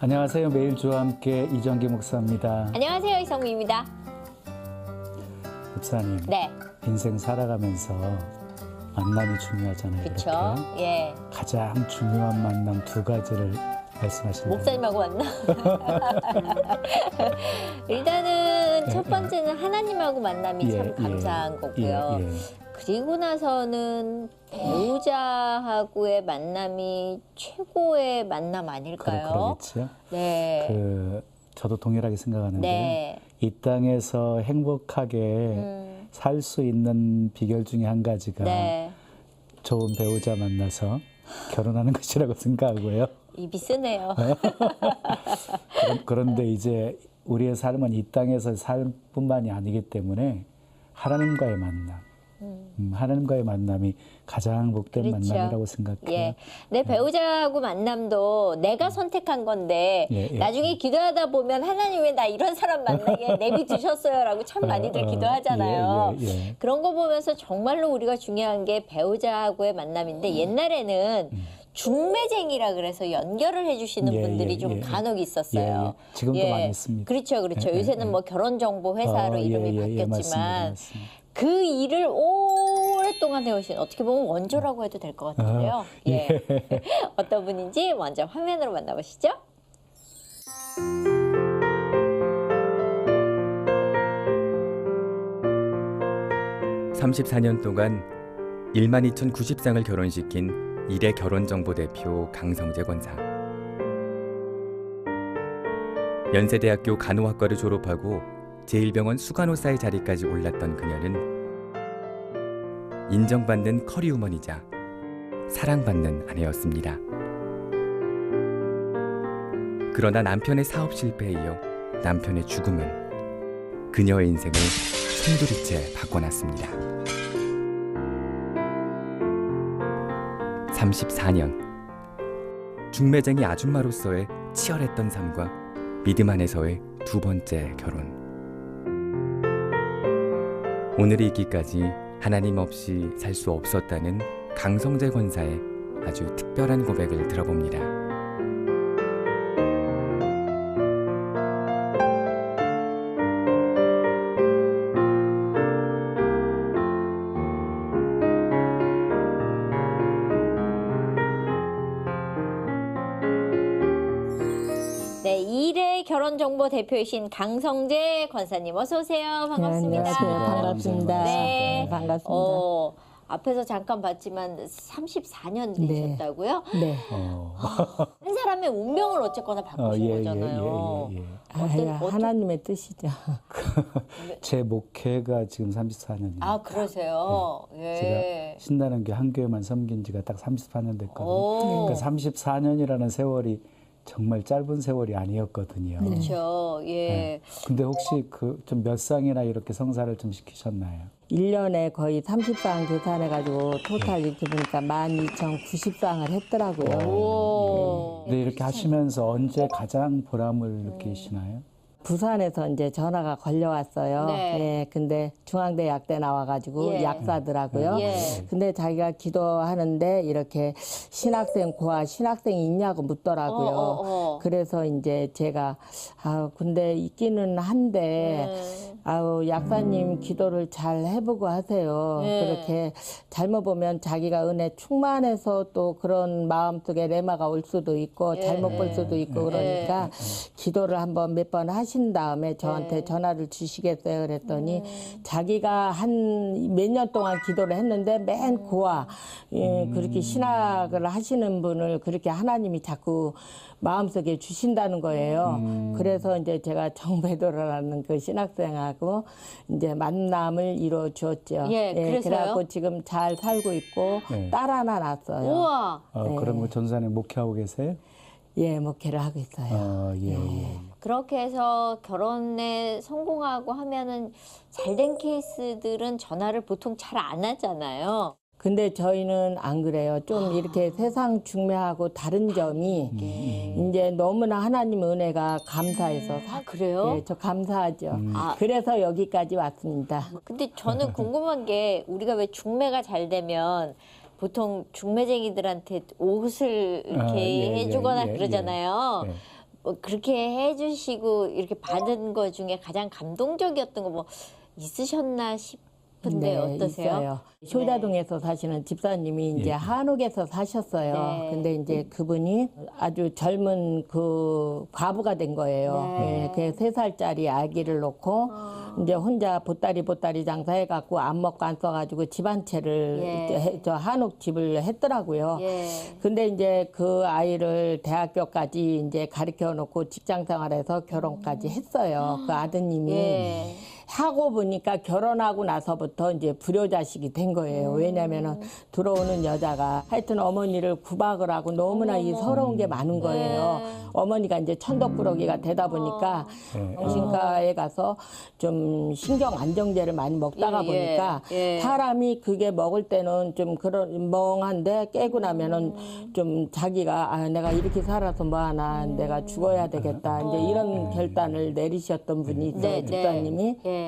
안녕하세요. 매일 주와 함께 이정기 목사입니다. 안녕하세요. 이성미입니다. 목사님, 네, 인생 살아가면서 만남이 중요하잖아요. 그렇죠. 이렇게. 예, 가장 중요한 만남 두 가지를 말씀하신다면 목사님하고 만나. 일단은 예, 첫 번째는 하나님하고 만남이 예, 참 예. 감사한 거고요. 예, 예. 그리고 나서는 배우자하고의 만남이 최고의 만남 아닐까요? 그렇겠죠. 네. 저도 동일하게 생각하는데 네. 이 땅에서 행복하게 살 수 있는 비결 중에 한 가지가 네. 좋은 배우자 만나서 결혼하는 것이라고 생각하고요. 입이 쓰네요. 그런데 이제 우리의 삶은 이 땅에서 살 뿐만이 아니기 때문에 하나님과의 만남, 하나님과의 만남이 가장 복된 그렇죠. 만남이라고 생각해요. 예, 내 배우자하고 만남도 내가 선택한 건데 예, 예. 나중에 기도하다 보면 하나님 왜 나 이런 사람 만나게 내비두셨어요라고 참 많이들 기도하잖아요. 예, 예. 그런 거 보면서 정말로 우리가 중요한 게 배우자하고의 만남인데 옛날에는 중매쟁이라 그래서 연결을 해주시는 예, 분들이 예, 좀 예. 간혹 있었어요. 예, 예. 지금도 많이 있습니다. 그렇죠, 그렇죠. 예, 예, 요새는 예. 뭐 결혼정보회사로 이름이 바뀌었지만 맞습니다. 그 일을 오랫동안 해오신 어떻게 보면 원조라고 해도 될 것 같은데요. 예. 어떤 분인지 먼저 화면으로 만나보시죠. 34년 동안 12,090쌍을 결혼시킨 일의 결혼정보대표 강성재 권사. 연세대학교 간호학과를 졸업하고 제1병원 수간호사의 자리까지 올랐던 그녀는 인정받는 커리우먼이자 사랑받는 아내였습니다. 그러나 남편의 사업 실패에 이어 남편의 죽음은 그녀의 인생을 송두리째 바꿔놨습니다. 34년 중매쟁이 아줌마로서의 치열했던 삶과 믿음 안에서의 두 번째 결혼. 오늘이 있기까지 하나님 없이 살 수 없었다는 강성재 권사의 아주 특별한 고백을 들어봅니다. 네, 일의 결혼정보 대표이신 강성재 권사님 어서 오세요. 반갑습니다. 안녕하세요. 반갑습니다. 네. 반갑습니다. 앞에서 잠깐 봤지만 34년 네. 되셨다고요? 네. 한 사람의 운명을 어쨌거나 바꾸신 거잖아요. 하나님의 뜻이죠. 제 목회가 지금 34년입니다. 아, 그러세요? 예. 제가 신나는 게 한 교회만 섬긴 지가 딱 34년 됐거든요. 오. 그러니까 34년이라는 세월이 정말 짧은 세월이 아니었거든요. 그렇죠. 예. 네. 근데 혹시 좀 몇 쌍이나 이렇게 성사를 좀 시키셨나요? 1년에 거의 30쌍 계산해가지고 토탈 이렇게 보니까 12,090쌍을 했더라고요. 오. 근데 이렇게 하시면서 언제 가장 보람을 느끼시나요? 부산에서 이제 전화가 걸려왔어요. 네. 예, 근데 중앙대 약대 나와가지고 예. 약사더라고요. 예. 근데 자기가 기도하는데 이렇게 고아 신학생이 있냐고 묻더라고요. 그래서 이제 제가 근데 있기는 한데 약사님 기도를 잘 해보고 하세요. 네. 그렇게 잘못 보면 자기가 은혜 충만해서 또 그런 마음속에 레마가 올 수도 있고 예. 잘못 볼 수도 있고 그러니까 기도를 한번 몇 번 하신 다음에 저한테 전화를 주시겠어요 그랬더니 자기가 한 몇 년 동안 기도를 했는데 맨 고아 그렇게 신학을 하시는 분을 그렇게 하나님이 자꾸 마음속에 주신다는 거예요. 그래서 이제 제가 정배도라는 그 신학생하고 이제 만남을 이루어 주었죠. 예, 그래서요? 그래갖고 지금 잘 살고 있고 네. 딸 하나 낳았어요. 우와. 그럼 전사님 목회하고 계세요? 예, 목회를 하고 있어요. 예. 그렇게 해서 결혼에 성공하고 하면은 잘된 케이스들은 전화를 보통 잘 안 하잖아요. 근데 저희는 안 그래요. 좀 이렇게 세상 중매하고 다른 점이 이제 너무나 하나님 은혜가 감사해서 아, 그래요? 예, 저 감사하죠. 아. 그래서 여기까지 왔습니다. 근데 저는 궁금한 게 우리가 왜 중매가 잘 되면 보통 중매쟁이들한테 옷을 이렇게 해주거나 그러잖아요. 뭐 그렇게 해주시고 이렇게 받은 거 중에 가장 감동적이었던 거 뭐 있으셨나 싶은데 어떠세요? 있어요. 효자동에서 사시는 집사님이 이제 예. 한옥에서 사셨어요. 네. 근데 이제 그분이 아주 젊은 그 과부가 된 거예요. 네. 예, 그 3살짜리 아기를 놓고 이제 혼자 보따리 장사해갖고 안 먹고 안 써가지고 집 한 채를 예. 저 한옥 집을 했더라고요. 예. 근데 이제 그 아이를 대학교까지 이제 가르쳐 놓고 직장 생활해서 결혼까지 했어요. 그 아드님이. 예. 하고 보니까 결혼하고 나서부터 이제 불효자식이 된 거예요. 왜냐면은 들어오는 여자가 하여튼 어머니를 구박을 하고 너무나 이 서러운 게 많은 거예요. 어머니가 이제 천덕꾸러기가 되다 보니까 예. 정신과에 가서 좀 신경 안정제를 많이 먹다가 예, 보니까 예. 사람이 그게 먹을 때는 좀 그런 멍한데 깨고 나면은 좀 자기가 아 내가 이렇게 살아서 뭐하나 내가 죽어야 되겠다 이제 이런 결단을 내리셨던 분이 있어요. 집사님이. 예.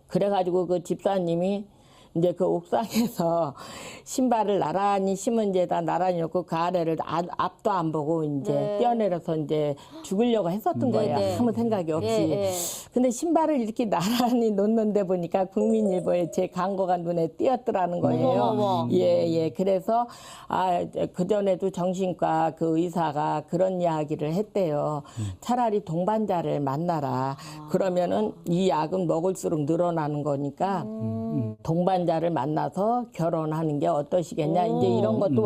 그래가지고 그 집사님이 이제 그 옥상에서 신발을 나란히 신은 데다 나란히 놓고 그 아래를 앞도 안 보고 이제 네. 뛰어내려서 이제 죽으려고 했었던 거예요. 네. 아무 생각이 없이. 예. 근데 신발을 이렇게 나란히 놓는데 보니까 국민일보에 제 광고가 눈에 띄었더라는 거예요. 어머. 예. 그래서 그 전에도 정신과 그 의사가 그런 이야기를 했대요. 차라리 동반자를 만나라. 그러면은 이 약은 먹을수록 늘어나는 거니까 동반자를 만나서 결혼하는 게 어떠시겠냐. 이제 이런 것도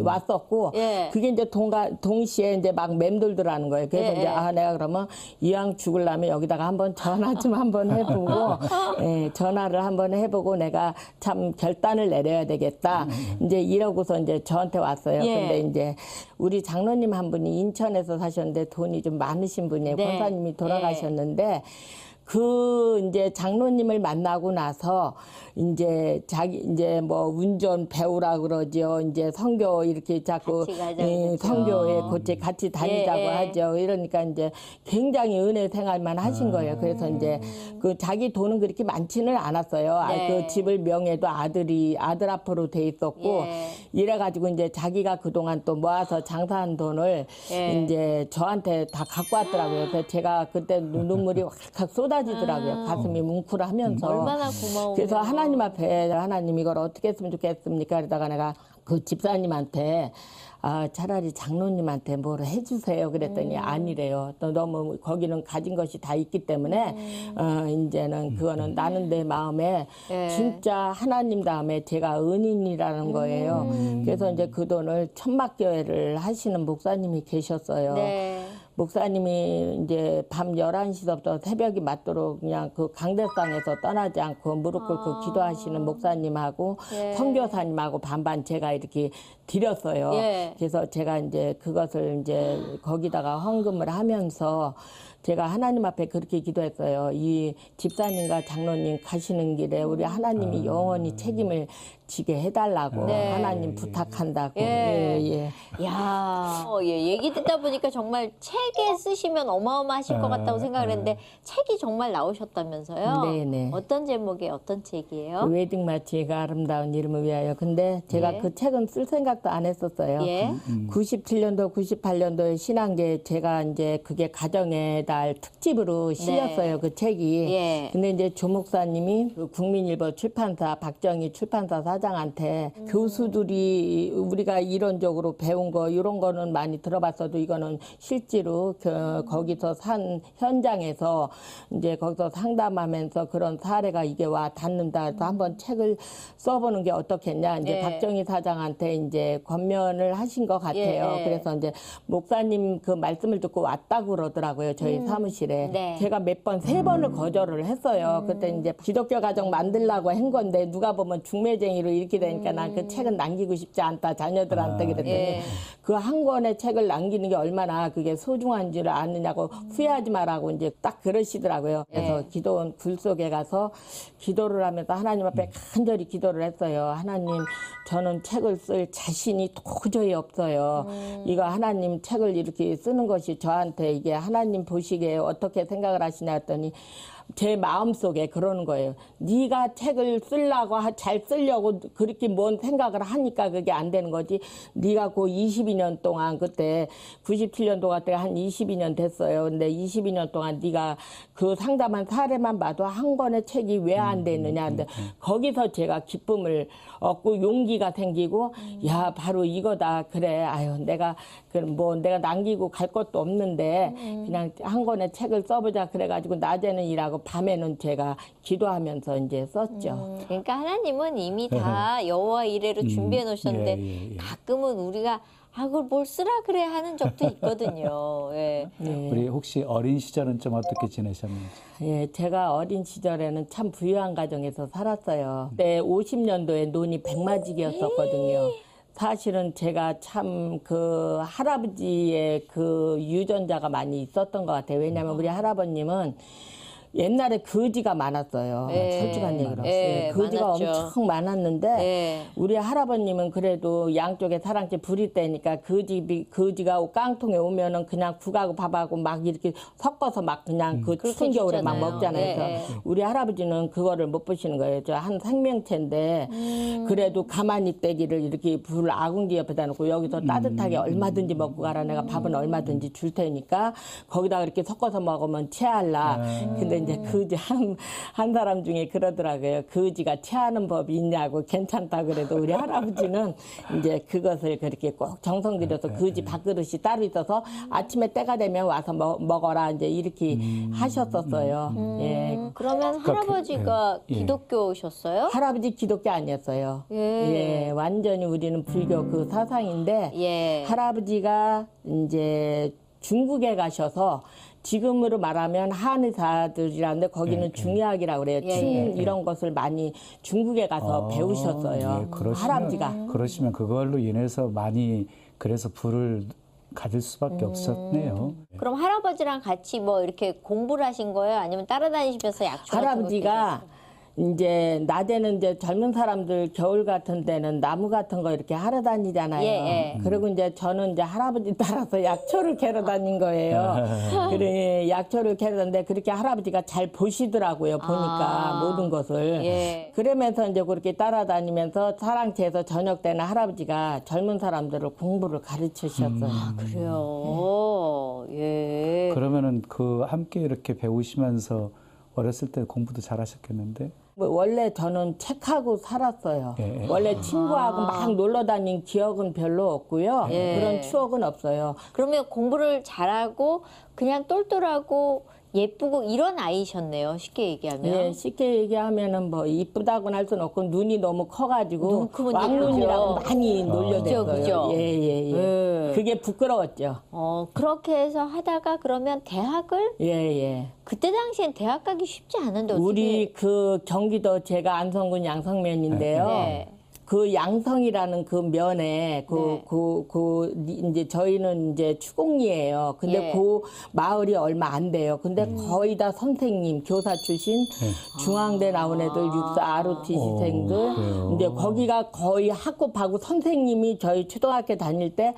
왔었고 예. 그게 이제 동시에 이제 막 맴돌더라는 거예요. 그래서 예, 이제 내가 그러면 이왕 죽으려면 여기다가 한번 전화 좀 한번 해보고 예, 전화를 한번 해보고 내가 참 결단을 내려야 되겠다. 이제 이러고서 이제 저한테 왔어요. 예. 근데 이제 우리 장로님 한 분이 인천에서 사셨는데 돈이 좀 많으신 분이에요. 네. 권사님이 돌아가셨는데 그 이제 장로님을 만나고 나서 이제 이제 뭐 운전 배우라 그러죠. 이제 선교 이렇게 자꾸 같이 가자고 그러죠. 선교에 곧게 같이 다니자고 예. 하죠. 이러니까 이제 굉장히 은혜 생활만 하신 거예요. 그래서 이제 그 자기 돈은 그렇게 많지는 않았어요. 네. 그 집을 명예도 아들 앞으로 돼 있었고 예. 이래가지고 이제 자기가 그동안 또 모아서 장사한 돈을 예. 이제 저한테 다 갖고 왔더라고요. 그래서 제가 그때 눈물이 확 쏟아지더라고요. 가슴이 뭉클하면서. 얼마나 고마워. 그래서 하나님 앞에 하나님 이걸 어떻게 했으면 좋겠습니까? 그러다가 내가 그 집사님한테 차라리 장로님한테 뭐를 해주세요. 그랬더니 아니래요. 또 너무 거기는 가진 것이 다 있기 때문에 이제는 그거는 나는 내 마음에 예. 진짜 하나님 다음에 제가 은인이라는 거예요. 그래서 이제 그 돈을 천막교회를 하시는 목사님이 계셨어요. 네. 목사님이 이제 밤 11시부터 새벽이 맞도록 그냥 그 강대상에서 떠나지 않고 무릎 꿇고 기도하시는 목사님하고 예. 선교사님하고 반반 제가 이렇게 드렸어요. 예. 그래서 제가 이제 그것을 이제 거기다가 헌금을 하면서 제가 하나님 앞에 그렇게 기도했어요. 이 집사님과 장로님 가시는 길에 우리 하나님이 영원히 책임을 지게 해달라고 네. 하나님 부탁한다고. 예. 예. 야, 얘기 듣다 보니까 정말 책에 쓰시면 어마어마하실 것 같다고 생각을 했는데 책이 정말 나오셨다면서요? 네네. 어떤 제목의 어떤 책이에요? 그 웨딩 마치가 아름다운 이름을 위하여. 근데 제가 예. 그 책은 쓸 생각도 안 했었어요. 예. 97년도, 98년도에 신한계 제가 이제 그게 가정의 달 특집으로 실렸어요. 그 책이. 예. 근데 이제 조 목사님이 그 국민일보 출판사 박정희 출판사 사장한테 교수들이 우리가 이론적으로 배운 거 이런 거는 많이 들어봤어도 이거는 실제로 거기서 산 현장에서 이제 거기서 상담하면서 그런 사례가 이게 와 닿는다 해서 한번 책을 써보는 게 어떻겠냐. 이제 예. 박정희 사장한테 이제 권면을 하신 것 같아요. 예. 그래서 이제 목사님 그 말씀을 듣고 왔다고 그러더라고요. 저희 사무실에. 네. 제가 몇 번, 3번을 거절을 했어요. 그때 이제 기독교 가정 만들라고 한 건데 누가 보면 중매쟁이로 이렇게 되니까 난 그 책은 남기고 싶지 않다. 자녀들한테 그랬더니 예. 그 한 권의 책을 남기는 게 얼마나 그게 소중한 줄 아느냐고 후회하지 마라고 이제 딱 그러시더라고요. 그래서 기도원 굴 속에 가서 기도를 하면서 하나님 앞에 간절히 기도를 했어요. 하나님, 저는 책을 쓸 자신이 도저히 없어요. 이거 하나님 책을 이렇게 쓰는 것이 저한테 이게 하나님 보시기에 어떻게 생각을 하시냐 했더니 제 마음속에 그러는 거예요. 네가 책을 잘 쓰려고 그렇게 뭔 생각을 하니까 그게 안 되는 거지. 네가 그 22년 동안 그때 97년도 그때 한 22년 됐어요. 근데 22년 동안 네가 그 상담한 사례만 봐도 한 권의 책이 왜 안 되느냐. 근데 거기서 제가 기쁨을 얻고 용기가 생기고 야 바로 이거다. 그래 아유 내가 내가 남기고 갈 것도 없는데 그냥 한 권의 책을 써보자 그래가지고 낮에는 일하고 밤에는 제가 기도하면서 이제 썼죠. 그러니까 하나님은 이미 다 여호와 이레로 준비해 놓으셨는데 예. 가끔은 우리가 그걸 뭘 쓰라 그래 하는 적도 있거든요. 예. 우리 혹시 어린 시절은 좀 어떻게 지내셨는지? 예, 제가 어린 시절에는 참 부유한 가정에서 살았어요. 그때 50년도에 논이 백마지기였었거든요. 사실은 제가 참 그 할아버지의 그 유전자가 많이 있었던 것 같아요. 왜냐하면 우리 할아버님은 옛날에 거지가 많았어요. 네. 솔직한 얘기로. 네, 거지가 많았죠. 엄청 많았는데 네. 우리 할아버님은 그래도 양쪽에 사랑채 불이 때니까 거지가 깡통에 오면은 그냥 국하고 밥하고 막 이렇게 섞어서 막 그냥 그 추운 겨울에 막 주잖아요. 먹잖아요. 네, 그래서 우리 할아버지는 그거를 못 보시는 거예요. 저 한 생명체인데 그래도 가만히 떼기를 이렇게 불 아궁지 옆에다 놓고 여기서 따뜻하게 얼마든지 먹고 가라. 내가 밥은 얼마든지 줄 테니까 거기다 이렇게 섞어서 먹으면 체할라. 근데 이제 거지 한 사람 중에 그러더라고요. 거지가 체하는 법이 있냐고 괜찮다 그래도 우리 할아버지는 이제 그것을 그렇게 꼭 정성 들여서 거지 밥그릇이 따로 있어서 아침에 때가 되면 와서 먹어라 이제 이렇게 하셨었어요. 예. 그러면 할아버지가 예. 기독교셨어요? 할아버지 기독교 아니었어요. 예, 완전히 우리는 불교 그 사상인데 예. 할아버지가 이제 중국에 가셔서 지금으로 말하면 한의사들이라는데 거기는 중의학이라고 그래요. 침 이런 것을 많이 중국에 가서 배우셨어요. 할아버지가. 그러시면 그걸로 인해서 많이 그래서 불을 가질 수밖에 없었네요. 그럼 할아버지랑 같이 뭐 이렇게 공부를 하신 거예요? 아니면 따라다니시면서 약초 같은 거 할아버지가 이제 낮에는 이제 젊은 사람들 겨울 같은 데는 나무 같은 거 이렇게 하러 다니잖아요. 예, 예. 그리고 이제 저는 이제 할아버지 따라서 약초를 캐러 다닌 거예요. 그래 약초를 캐러 다니는데 그렇게 할아버지가 잘 보시더라고요. 보니까 모든 것을. 예. 그러면서 이제 그렇게 따라다니면서 사랑채에서 저녁 때는 할아버지가 젊은 사람들을 공부를 가르치셨어요. 그래요. 예. 그러면은 그 함께 이렇게 배우시면서 어렸을 때 공부도 잘하셨겠는데? 원래 저는 책하고 살았어요. 예. 원래 친구하고 막 놀러 다닌 기억은 별로 없고요. 예. 그런 추억은 없어요. 그러면 공부를 잘하고 그냥 똘똘하고 예쁘고 이런 아이셨네요. 쉽게 얘기하면. 예, 쉽게 얘기하면은 뭐 이쁘다고는 할 수는 없고 눈이 너무 커가지고 눈 크면 왕눈이라고 예쁘죠. 많이 놀려댔어요. 그죠? 예. 그게 부끄러웠죠. 그렇게 해서 하다가 그러면 대학을 예. 그때 당시엔 대학 가기 쉽지 않은데 어떻게 우리 그 경기도 제가 안성군 양성면인데요. 네. 그 양성이라는 그 면에 이제 저희는 이제 추공리예요. 근데 예. 그 마을이 얼마 안 돼요. 근데 거의 다 선생님, 교사 출신, 중앙대 나온 애들, 육사 ROTC생들. 그래요? 이제 거기가 거의 학급하고 선생님이 저희 초등학교 다닐 때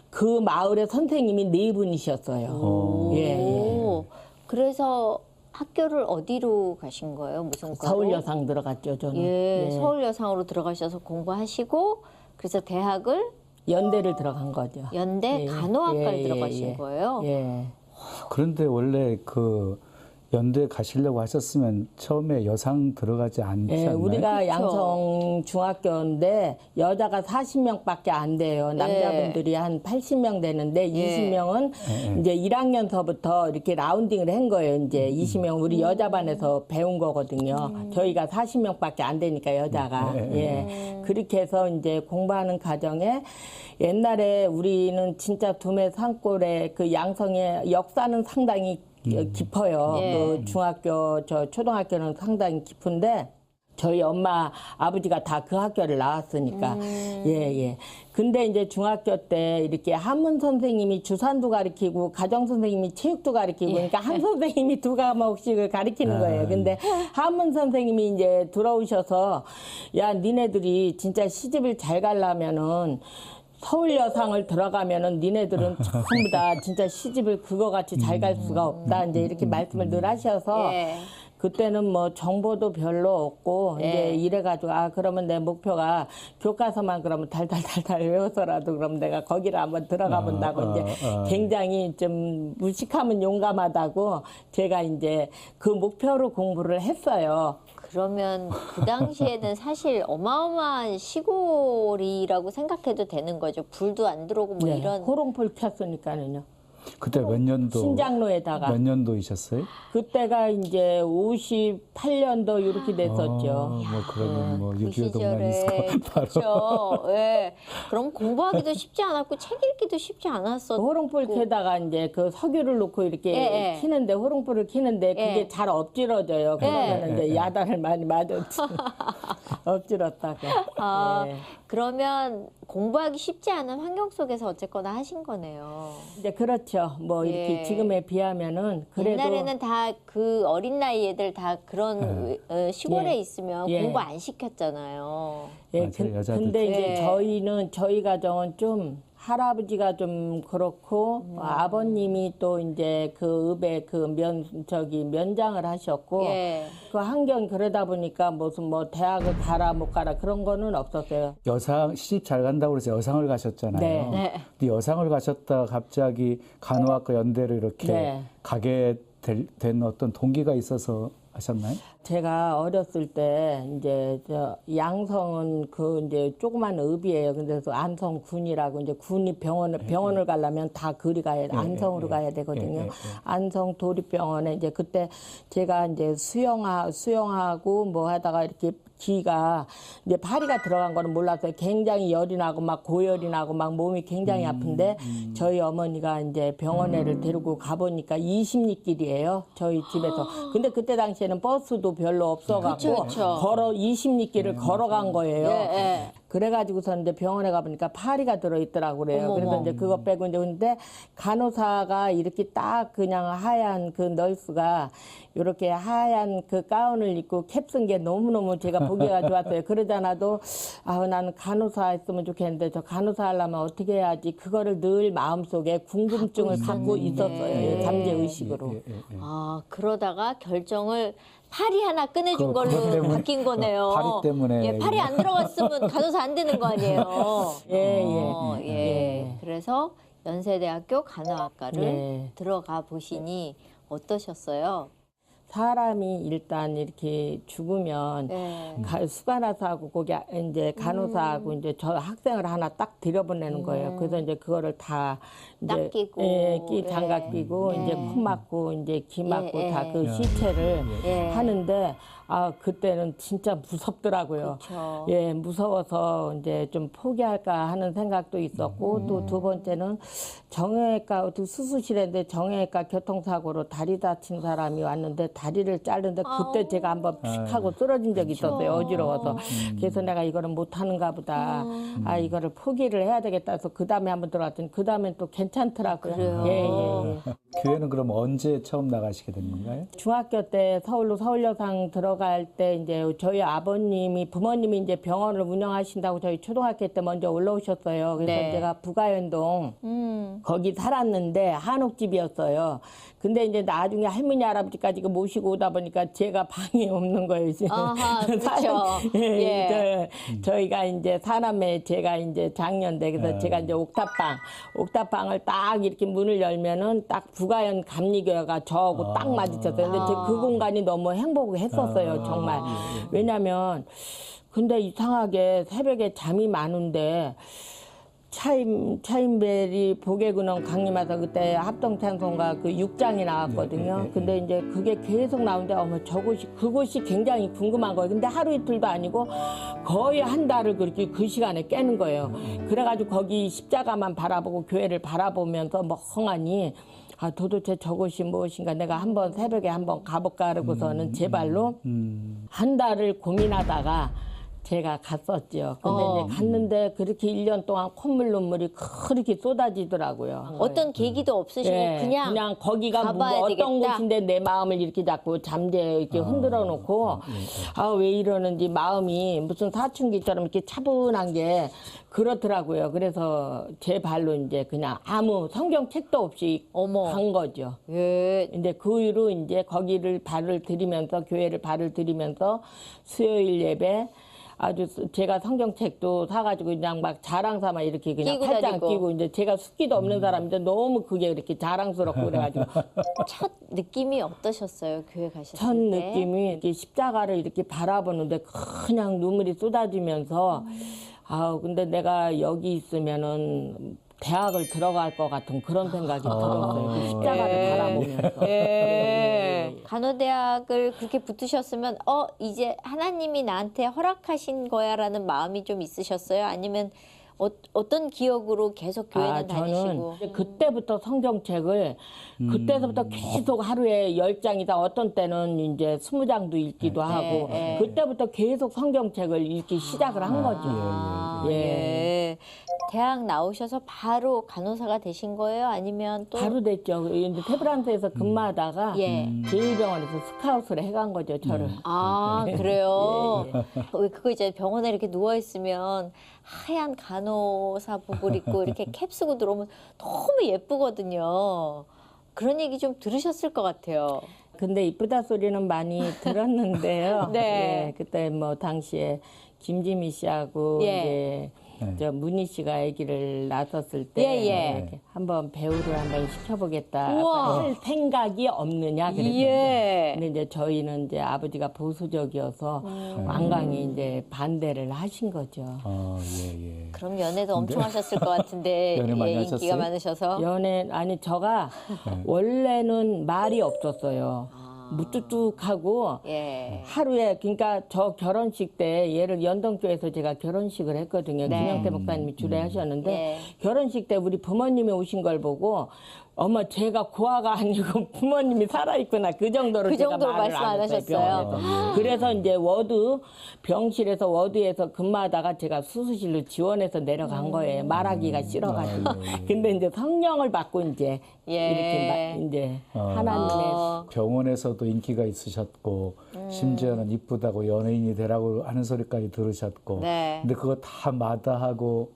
그 마을의 선생님이 4분이셨어요. 예. 오, 그래서 학교를 어디로 가신 거예요? 무슨 과로? 서울여상 들어갔죠, 저는. 예, 예. 서울여상으로 들어가셔서 공부하시고 그래서 대학을 연대를 들어간 거죠. 연대 예, 간호학과를 예, 들어가신 예, 거예요? 예. 그런데 원래 그 연대 가시려고 하셨으면 처음에 여상 들어가지 않지 예, 않나요? 우리가 양성 중학교인데 여자가 40명밖에 안 돼요. 남자분들이 한 80명 되는데 20명은 이제 1학년서부터 이렇게 라운딩을 한 거예요. 이제 20명 우리 여자 반에서 배운 거거든요. 저희가 40명밖에 안 되니까 여자가. 예. 그렇게 해서 이제 공부하는 과정에 옛날에 우리는 진짜 두메 산골에 그 양성의 역사는 상당히 깊어요. 예. 그 중학교, 초등학교는 상당히 깊은데 저희 엄마, 아버지가 다 그 학교를 나왔으니까. 예. 근데 이제 중학교 때 이렇게 한문 선생님이 주산도 가르치고 가정 선생님이 체육도 가르치고 그러니까 한 선생님이 2과목씩을 가르치는 거예요. 근데 한문 선생님이 이제 들어오셔서 야, 니네들이 진짜 시집을 잘 가려면은 서울여상을 들어가면은 니네들은 전부 다 진짜 시집을 그거 같이 잘 갈 수가 없다. 이제 이렇게 말씀을 늘 하셔서 예. 그때는 뭐 정보도 별로 없고 네. 이제 이래가지고 그러면 내 목표가 교과서만 그러면 달달달달 외워서라도 그럼 내가 거기를 한번 들어가 본다고 이제 굉장히 좀 무식하면 용감하다고 제가 이제 그 목표로 공부를 했어요. 그러면 그 당시에는 사실 어마어마한 시골이라고 생각해도 되는 거죠. 불도 안 들어오고 뭐 네, 이런. 호롱불 켰으니까는요. 그때 몇 년도 신장로에다가 몇 년도이셨어요? 그때가 이제 58년도 이렇게 됐었죠. 뭐 그러면 뭐 그 6.25 동란이서 바로 그렇죠. 예. 그럼 공부하기도 쉽지 않았고 책 읽기도 쉽지 않았어. 호롱불 켜다가 이제 그 석유를 놓고 이렇게 예, 예. 키는데 호롱불을 키는데 그게 예. 잘 엎질러져요. 그러면 이제 야단을 많이 맞았지. 엎질렀다가. 아, 예. 그러면 공부하기 쉽지 않은 환경 속에서 어쨌거나 하신 거네요. 이제 그렇죠. 뭐 이렇게 예. 지금에 비하면은 그래도 옛날에는 다 그 어린 나이 애들 다 그런 시골에 예. 있으면 예. 공부 안 시켰잖아요. 예, 맞아요. 여자들. 근데 이제 예. 저희 가정은 좀 할아버지가 좀 그렇고 아버님이 또 이제 그 읍에 그 면장을 하셨고 예. 그 환경 그러다 보니까 무슨 뭐 대학을 가라 못 가라 그런 거는 없었어요. 여상 시집 잘 간다고 그래서 여상을 가셨잖아요. 네. 네. 근데 여상을 가셨다 갑자기 간호학과 연대를 이렇게 네. 가게 된 어떤 동기가 있어서 하셨나요? 제가 어렸을 때 이제 양성은 그 이제 조그만 읍이에요. 그래서 안성군이라고 이제 군이 병원을 가려면 다 그리 가야 안성으로 가야 되거든요. 안성 도립병원에 이제 그때 제가 이제 수영하고 뭐 하다가 이렇게 기가 이제 파리가 들어간 거는 몰랐어요. 굉장히 열이 나고 막 고열이 나고 막 몸이 굉장히 아픈데 저희 어머니가 이제 병원에를 데리고 가보니까 20리 길이에요. 저희 집에서. 근데 그때 당시에는 버스도 별로 없어갖고 그쵸. 걸어 20리 길을 걸어간 거예요. 예, 예. 그래가지고서 이제 병원에 가보니까 파리가 들어있더라고 그래요. 어머머. 그래서 이제 그거 빼고 이제 근데 간호사가 이렇게 딱 그냥 하얀 그 널스가 이렇게 하얀 그 가운을 입고 캡 쓴 게 너무너무 제가 보기가 좋았어요. 그러잖아도 나는 간호사 했으면 좋겠는데 저 간호사 하려면 어떻게 해야지 그거를 늘 마음속에 궁금증을 갖고 있었어요. 잠재의식으로. 아, 그러다가 결정을 팔이 하나 꺼내준 그것 걸로 때문에, 바뀐 거네요. 팔이 때문에. 예, 팔이 안 들어갔으면 간호사 안 되는 거 아니에요. 예. 예. 그래서 연세대학교 간호학과를 예. 들어가 보시니 어떠셨어요? 사람이 일단 이렇게 죽으면 예. 수간호사하고 거기 이제 간호사하고 이제 저 학생을 하나 딱 들여보내는 거예요. 그래서 이제 그거를 다 이제 딱 끼고. 장갑 끼고 예. 이제 코 막고 이제 귀 막고 예, 다 예. 그 시체를 예. 하는데 그때는 진짜 무섭더라고요. 그쵸. 예, 무서워서 이제 좀 포기할까 하는 생각도 있었고 또 두 번째는 정형외과 수술실인데 정형외과 교통사고로 다리 다친 사람이 왔는데 다리를 자르는데 그때 제가 한번 픽 하고 쓰러진 적이 있었어요. 어지러워서. 그래서 내가 이거를 못하는가 보다. 이거를 포기를 해야 되겠다 해서 그 다음에 한번 들어갔더니 그 다음엔 또 괜찮더라고요. 그래요? 예. 교회는 그럼 언제 처음 나가시게 된 건가요? 중학교 때 서울로 서울여상 들어갈 때 이제 저희 부모님이 이제 병원을 운영하신다고 저희 초등학교 때 먼저 올라오셨어요. 그래서 네. 제가 부가연동 거기 살았는데 한옥집이었어요. 근데 이제 나중에 할머니 할아버지까지 모시고 오다 보니까 제가 방이 없는 거예요. 이제. 아하, 그렇죠. 예. 저희가 이제 사남매 제가 이제 장년대 그래서 제가 이제 옥탑방을 딱 이렇게 문을 열면은 딱 부가연 감리교회가 저하고 딱 마주쳤어요. 근데 그 공간이 너무 행복했었어요. 정말. 왜냐면 근데 이상하게 새벽에 잠이 많은데 차임벨이 보계군원 강림하서 그때 합동찬송가 그 6장이 나왔거든요. 근데 이제 그게 계속 나오는데 그곳이 굉장히 궁금한 거예요. 근데 하루 이틀도 아니고 거의 한 달을 그렇게 그 시간에 깨는 거예요. 그래가지고 거기 십자가만 바라보고 교회를 바라보면서 멍하니 도대체 저것이 무엇인가 내가 한번 새벽에 한번 가볼까 그러고서는 제 발로 한 달을 고민하다가 제가 갔었죠. 근데 어. 이제 갔는데 그렇게 1년 동안 콧물 눈물이 그렇게 쏟아지더라고요. 어떤 계기도 없으시고 예, 그냥 거기가 뭐 가봐야 어떤 되겠다. 곳인데 내 마음을 이렇게 자꾸 잠재 이렇게 흔들어 놓고 아 왜 이러는지 마음이 무슨 사춘기처럼 이렇게 차분한 게 그렇더라고요. 그래서 제 발로 이제 그냥 아무 성경책도 없이 어머. 간 거죠. 예. 이제 그 이후로 이제 거기를 발을 들이면서 교회를 발을 들이면서 수요일 예배 아주 제가 성경책도 사가지고 그냥 막 자랑 삼아 이렇게 그냥 끼고 팔짱 다니고. 끼고 이제 제가 숙기도 없는 사람인데 너무 그게 이렇게 자랑스럽고 그래가지고 첫 느낌이 어떠셨어요? 교회 가셨을 첫 때? 느낌이 이렇게 십자가를 이렇게 바라보는데 그냥 눈물이 쏟아지면서 아 근데 내가 여기 있으면은 대학을 들어갈 것 같은 그런 생각이 들었어요. 그 십자가를 바라보면서. 예. 간호대학을 그렇게 붙으셨으면 이제 하나님이 나한테 허락하신 거야라는 마음이 좀 있으셨어요? 아니면 어떤 기억으로 계속 교회는 다니시고? 저는 그때부터 성경책을 그때서부터 계속 하루에 10장이다 어떤 때는 이제 20장도 읽기도 하고 예. 그때부터 계속 성경책을 읽기 시작을 한 거죠. 아, 예. 예. 대학 나오셔서 바로 간호사가 되신 거예요? 아니면 또? 바로 됐죠. 이제 테브란스에서 근무하다가 예. 제1병원에서 스카우트를 해간 거죠, 저를. 아, 그래요? 왜 그거 이제 병원에 이렇게 누워있으면 하얀 간호사복을 입고 이렇게 캡 쓰고 들어오면 너무 예쁘거든요. 그런 얘기 좀 들으셨을 것 같아요. 근데 이쁘다 소리는 많이 들었는데요. 네. 예, 그때 뭐 당시에 김지미 씨하고 예. 이제 저 문희 씨가 아기를 낳았을 때 예, 예. 이렇게 한번 배우를 한번 시켜보겠다 우와. 할 생각이 없느냐 그랬는데 예. 근데 이제 저희는 이제 아버지가 보수적이어서 완강히 이제 반대를 하신 거죠. 예. 그럼 연애도 엄청 하셨을 것 같은데 연애 많이 인기가 하셨어요? 많으셔서. 연애 아니 저가 원래는 말이 없었어요. 무뚝뚝하고 예. 하루에 그러니까 저 결혼식 때 얘를 연동교에서 제가 결혼식을 했거든요. 네. 김영태 목사님이 주례하셨는데 예. 결혼식 때 우리 부모님이 오신 걸 보고 어머 제가 고아가 아니고 부모님이 살아있구나 그 정도로 그 제가 정도로 말을 말씀 안 안 했어요, 하셨어요? 병원에서. 그래서 이제 병실에서 워드에서 근무하다가 제가 수술실로 지원해서 내려간 거예요. 말하기가 싫어가지고. 근데 이제 성령을 받고 이제 예. 이렇게 이제 하나님의 병원에서도 인기가 있으셨고 심지어는 이쁘다고 연예인이 되라고 하는 소리까지 들으셨고 네. 근데 그거 다 마다하고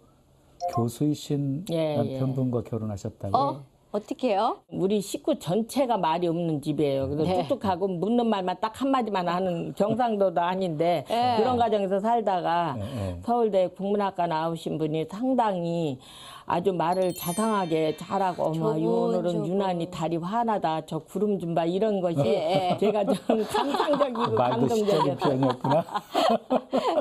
교수이신 예, 남편분과 결혼하셨다고요? 어떻게요? 우리 식구 전체가 말이 없는 집이에요. 그래서 네. 뚝뚝하고 묻는 말만 딱 한마디만 하는 경상도도 아닌데 네. 그런 가정에서 살다가 네. 서울대 국문학과 나오신 분이 상당히 아주 말을 자상하게 잘하고 어머 이 오늘은 조곤조곤. 유난히 달이 환하다 저 구름 좀 봐 이런 것이 예. 제가 좀 감상적이고 말도 시적인 감동적이었어요. 표현이었구나.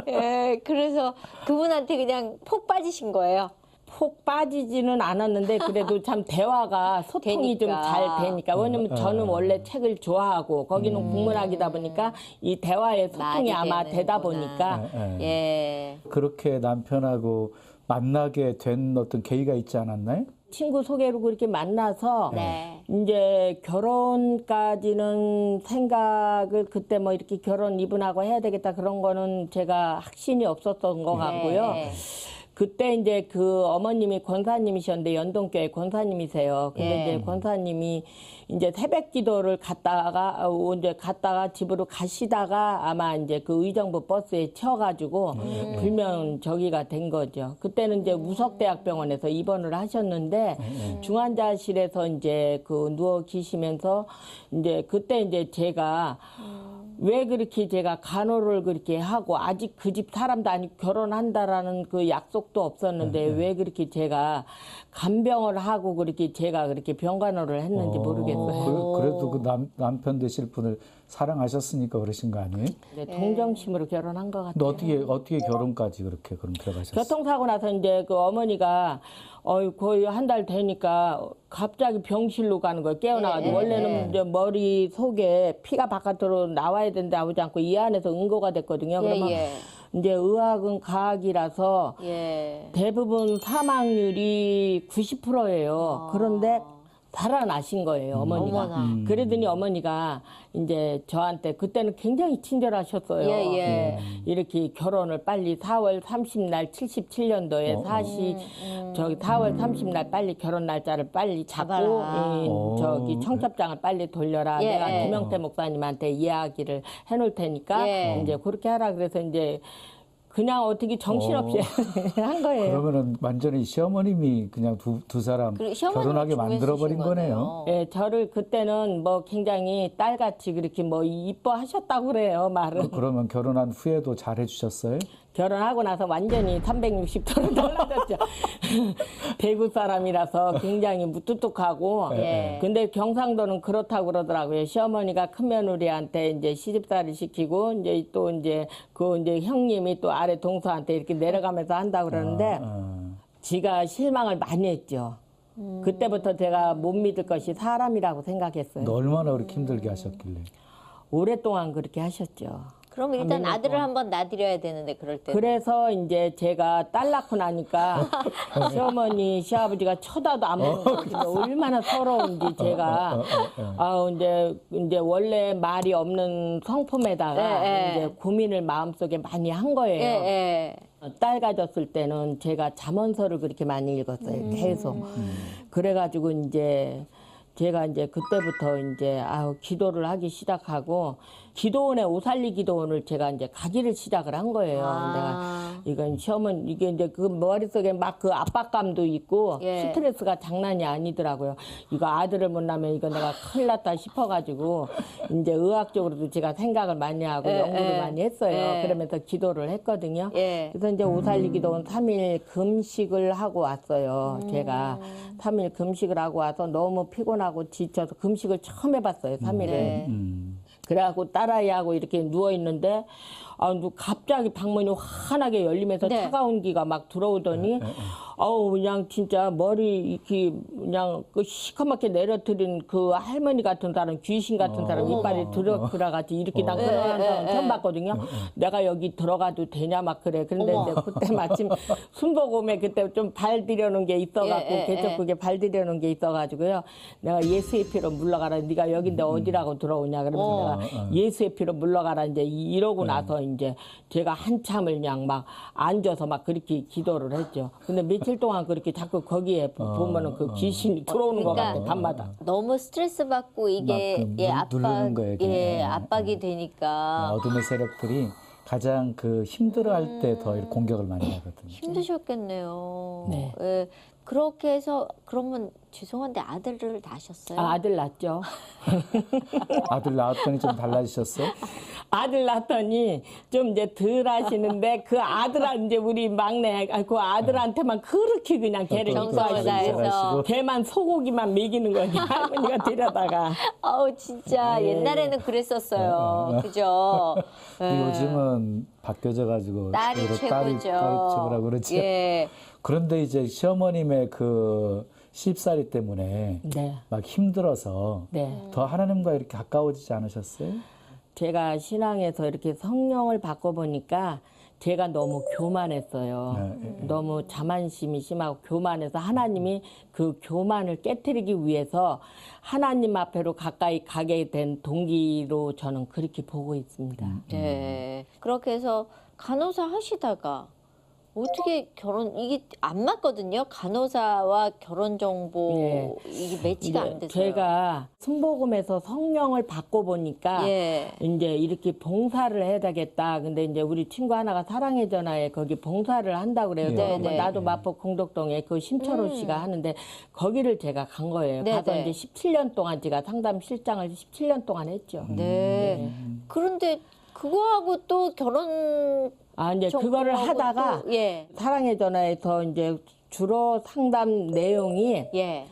예. 그래서 그분한테 그냥 푹 빠지신 거예요. 폭 빠지지는 않았는데 그래도 참 대화가 소통이 좀 되니까. 잘 되니까 왜냐면 저는 원래 책을 좋아하고 거기는 국문학이다 보니까 이 대화의 소통이 많이 아마 되다 되는구나. 보니까 예. 그렇게 남편하고 만나게 된 어떤 계기가 있지 않았나요? 친구 소개로 그렇게 만나서 네. 이제 결혼까지는 생각을 그때 뭐 이렇게 결혼 이분하고 해야 되겠다 그런 거는 제가 확신이 없었던 것 같고요. 네. 그때 이제 그 어머님이 권사님이셨는데 연동교회 권사님이세요. 근데 예. 이제 권사님이 이제 새벽 기도를 갔다가 집으로 가시다가 아마 이제 그 의정부 버스에 치여가지고 불면 저기가 된 거죠. 그때는 이제 우석대학병원에서 입원을 하셨는데 중환자실에서 이제 그 누워 계시면서 이제 그때 이제 제가 왜 그렇게 제가 간호를 그렇게 하고 아직 그 집 사람도 아니고 결혼한다라는 그 약속도 없었는데 왜 그렇게 제가 간병을 하고 그렇게 제가 그렇게 병간호를 했는지 모르겠어요. 그래도 그 남편 되실 분을 사랑하셨으니까 그러신 거 아니에요? 이제 동정심으로 결혼한 것 근데 같아요. 어떻게 결혼까지 그렇게 그럼 들어가셨어요? 교통사고 나서 이제 그 어머니가 거의 한 달 되니까 갑자기 병실로 가는 거예요. 깨어나가지고 원래는 이제 머리 속에 피가 바깥으로 나와야 되는데 나오지 않고 이 안에서 응고가 됐거든요. 그러면 예. 이제 의학은 과학이라서 예. 대부분 사망률이 90%예요. 그런데 살아나신 거예요, 어머니가. 어머나. 그러더니 어머니가 이제 저한테 그때는 굉장히 친절하셨어요. 예, 예. 이렇게 결혼을 빨리 4월 30날 77년도에 저기 4월 30날 빨리 결혼 날짜를 빨리 잡고 잡아라. 저기 청첩장을 빨리 돌려라. 예, 내가 예. 김영태 목사님한테 이야기를 해놓을 테니까 예. 이제 그렇게 하라. 그래서 이제 그냥 어떻게 정신없이 한 거예요. 그러면은 완전히 시어머님이 그냥 두 사람 그리고 시어머님이 결혼하게 만들어버린 중매수신 거네요. 예, 저를 그때는 뭐 굉장히 딸같이 그렇게 뭐 이뻐하셨다고 그래요, 말은. 그러면 결혼한 후에도 잘 해주셨어요? 결혼하고 나서 완전히 360도로 달라졌죠. 대구 사람이라서 굉장히 무뚝뚝하고. 예. 근데 경상도는 그렇다고 그러더라고요. 시어머니가 큰 며느리한테 이제 시집살이 시키고 이제 또 이제 이제 형님이 또 아래 동서한테 이렇게 내려가면서 한다고 그러는데 지가 실망을 많이 했죠. 그때부터 제가 못 믿을 것이 사람이라고 생각했어요. 너 얼마나 그렇게 힘들게 하셨길래? 오랫동안 그렇게 하셨죠. 그럼 일단 아들을 한번 낳아드려야 되는데 그럴 때. 그래서 이제 제가 딸 낳고 나니까 시어머니, 시아버지가 쳐다도 안 보는 거예요. 얼마나 서러운지 제가. 이제 원래 말이 없는 성품에다가 예, 예. 이제 고민을 마음속에 많이 한 거예요. 예, 예. 딸 가졌을 때는 제가 잠언서를 그렇게 많이 읽었어요. 계속. 그래가지고 이제 제가 이제 그때부터 이제 기도를 하기 시작하고 기도원에 오살리 기도원을 제가 이제 가기를 시작을 한 거예요. 내가 이건 시험은 이게 이제 그 머릿속에 막 그 압박감도 있고 예. 스트레스가 장난이 아니더라고요. 이거 아들을 못 낳으면 이거 내가 큰일 났다 싶어가지고 이제 의학적으로도 제가 생각을 많이 하고 예, 연구를 예. 많이 했어요. 예. 그러면서 기도를 했거든요. 예. 그래서 이제 오살리 기도원 3일 금식을 하고 왔어요. 제가 3일 금식을 하고 와서 너무 피곤하고 지쳐서 금식을 처음 해봤어요. 3일을. 네. 그래갖고 딸아이하고 이렇게 누워있는데 갑자기 방문이 환하게 열리면서 네. 차가운 기가 막 들어오더니 그냥 진짜 머리 이렇게 그냥 그 시커멓게 내려뜨린 그 할머니 같은 사람, 귀신 같은 사람 이빨이 들어가지 이렇게 당근한 사람 처음 봤거든요. 내가 여기 들어가도 되냐 막 그래. 그런데 어머. 이제 그때 마침 순복음에 그때 좀 발 들여놓은 게 있어갖고 예, 예, 개척국에 발 들여놓은 게 있어가지고요. 내가 예수의 피로 물러가라. 네가 여긴데 어디라고 들어오냐. 그러면서 내가 예수의 피로 물러가라. 이제 이러고 나서 이제 제가 한참을 그냥 막 앉아서 막 그렇게 기도를 했죠. 근데 며칠 동안 그렇게 자꾸 거기에 보면은 그 귀신이 들어오는 것 같아, 밤마다. 너무 스트레스 받고 이게 막 누르는 거예요, 그냥. 압박이 되니까 어둠의 세력들이 가장 그 힘들어할 때 더 공격을 많이 하거든요. 힘드셨겠네요. 네. 예. 그렇게 해서 그러면 죄송한데 아들을 낳으셨어요? 아들 낳았죠. 아들 낳았더니 좀 달라지셨어요? 아들 낳았더니 좀 이제 덜 하시는데 그 아들한 이제 우리 막내 그 아들한테만 그렇게 그냥 걔를 정성을 이뻐하시고 다해서. 걔만 소고기만 먹이는 거지 할머니가 데려다가. 아우 진짜 옛날에는 그랬었어요. 그죠? 예. 요즘은 바뀌어져가지고 딸이 오히려 최고죠. 딸이 최고라고 그러죠. 예. 그런데 이제 시어머님의 그 시집살이 때문에 네. 막 힘들어서 네. 더 하나님과 이렇게 가까워지지 않으셨어요? 제가 신앙에서 이렇게 성령을 바꿔보니까 제가 너무 교만했어요. 너무 자만심이 심하고 교만해서 하나님이 그 교만을 깨뜨리기 위해서 하나님 앞으로 가까이 가게 된 동기로 저는 그렇게 보고 있습니다. 네. 그렇게 해서 간호사 하시다가 어떻게 이게 안 맞거든요. 간호사와 결혼 정보 예. 이게 매치가 안 이제 돼서요. 제가 순복음에서 성령을 받고 보니까 예. 이제 이렇게 봉사를 해야 되겠다. 근데 이제 우리 친구 하나가 사랑의 전화에 거기 봉사를 한다고 그래요. 네, 그래서 네. 나도 마포 공덕동에 그 심철호 씨가 하는데 거기를 제가 간 거예요. 네, 가서 네. 이제 17년 동안 제가 상담 실장을 17년 동안 했죠. 네. 그런데 그거하고 또 결혼 이제 그거를 정보하고 하다가 또, 예. 사랑의 전화에서 이제 주로 상담 내용이 예.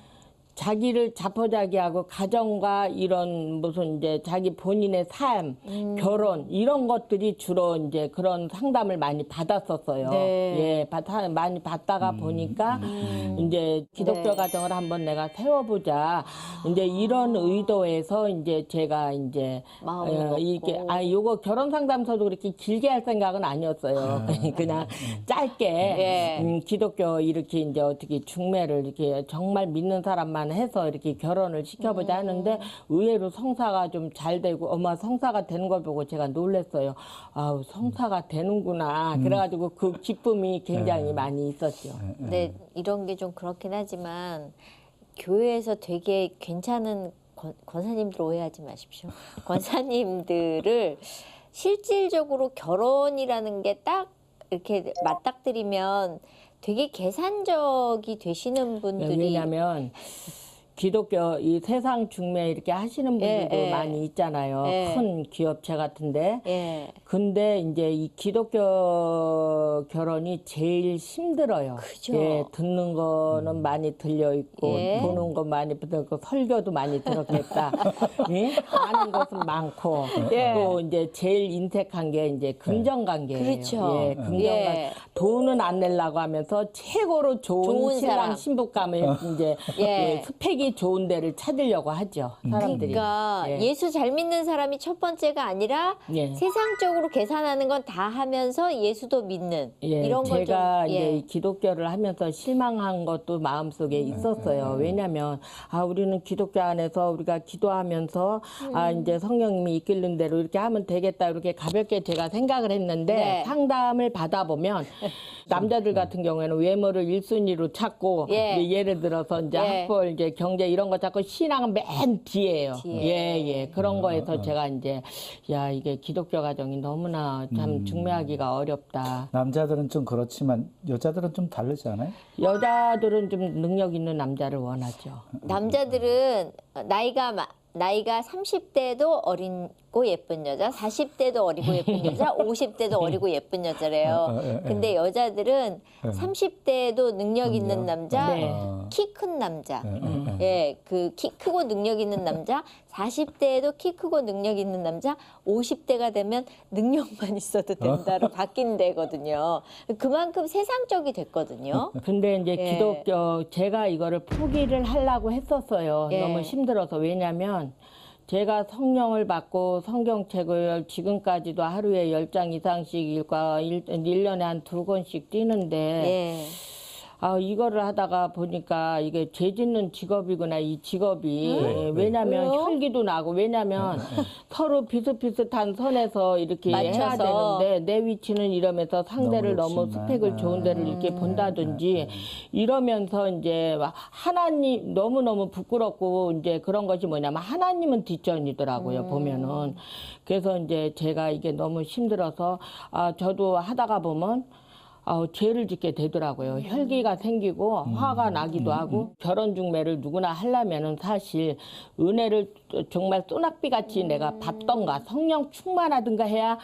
자기를 자포자기하고 가정과 이런 무슨 이제 자기 본인의 삶, 결혼 이런 것들이 주로 이제 그런 상담을 많이 받았었어요. 네. 예, 많이 받다가 보니까 이제 기독교 네. 가정을 한번 내가 세워보자. 이제 이런 의도에서 이제 제가 이제 마음을 먹고. 이게 요거 결혼 상담소도 그렇게 길게 할 생각은 아니었어요. 그냥 짧게 예. 기독교 이렇게 이제 어떻게 중매를 이렇게 정말 믿는 사람만 해서 이렇게 결혼을 시켜보자 하는데 의외로 성사가 좀 잘 되고 엄마 성사가 되는 걸 보고 제가 놀랐어요. 아우 성사가 되는구나. 그래가지고 그 기쁨이 굉장히 많이 있었죠. 근데 이런 게 좀 그렇긴 하지만 교회에서 되게 괜찮은 권사님들 오해하지 마십시오. 권사님들을 실질적으로 결혼이라는 게 딱 이렇게 맞닥뜨리면 되게 계산적이 되시는 분들이 왜냐하면 기독교 이 세상 중매 이렇게 하시는 분들도 예. 많이 있잖아요. 예. 큰 기업체 같은데. 예. 근데 이제 이 기독교 결혼이 제일 힘들어요. 그죠. 예, 듣는 거는 많이 들려 있고 예. 보는 거 많이 들었고 설교도 많이 들었겠다. 예? 아는 것은 많고 예. 또 이제 제일 인색한 게 이제 금전 관계예요. 그렇죠. 예, 금전 예. 관계. 돈은 안 내려고 하면서 최고로 좋은 좋은 신랑 사람. 신부감을 이제 예. 예, 스펙이 좋은 데를 찾으려고 하죠. 사람들이. 그러니까 예. 예수 잘 믿는 사람이 첫 번째가 아니라 예. 세상적으로 계산하는 건 다 하면서 예수도 믿는 예, 이런 걸 좀 제가 예. 이제 이 기독교를 하면서 실망한 것도 마음속에 있었어요. 왜냐하면 우리는 기독교 안에서 우리가 기도하면서 이제 성령님이 이끌는 대로 이렇게 하면 되겠다 이렇게 가볍게 제가 생각을 했는데 네. 상담을 받아보면 남자들 같은 경우에는 외모를 1순위로 찾고 예. 이제 예를 들어서 이제 예. 학벌 이제 경제 이런 거 찾고 신앙은 맨 뒤에요. 뒤에. 예. 그런 거에서 제가 이제 야 이게 기독교 가정이 너무나 참 중매하기가 어렵다. 남자들은 좀 그렇지만 여자들은 좀 다르지 않아요? 여자들은 좀 능력 있는 남자를 원하죠. 남자들은 나이가 30대도 어리고 예쁜 여자, 40대도 어리고 예쁜 여자, 50대도 어리고 예쁜 여자래요. 근데 여자들은 30대도 능력 있는 남자, 네. 키 큰 남자, 예, 그 키 크고 능력 있는 남자, 40대에도 키 크고 능력 있는 남자, 50대가 되면 능력만 있어도 된다로 바뀐대거든요. 그만큼 세상적이 됐거든요. 근데 이제 예. 기독교 제가 이거를 포기를 하려고 했었어요. 예. 너무 힘들어서. 왜냐하면 제가 성령을 받고 성경책을 지금까지도 하루에 10장 이상씩 읽고 1년에 한 2권씩 뛰는데 예. 이거를 하다가 보니까 이게 죄 짓는 직업이구나, 이 직업이. 왜냐면 왜요? 혈기도 나고, 왜냐면 서로 비슷비슷한 선에서 이렇게 해야 맞춰서. 되는데, 내 위치는 이러면서 상대를 너무 너무 욕심만. 스펙을 좋은 데를 이렇게 본다든지, 이러면서 이제 하나님, 너무너무 부끄럽고, 이제 그런 것이 뭐냐면, 하나님은 뒷전이더라고요, 보면은. 그래서 이제 제가 이게 너무 힘들어서, 저도 하다가 보면, 죄를 짓게 되더라고요. 혈기가 생기고 화가 나기도 하고 결혼 중매를 누구나 하려면은 사실 은혜를 정말 소낙비 같이 내가 받던가 성령 충만하든가 해야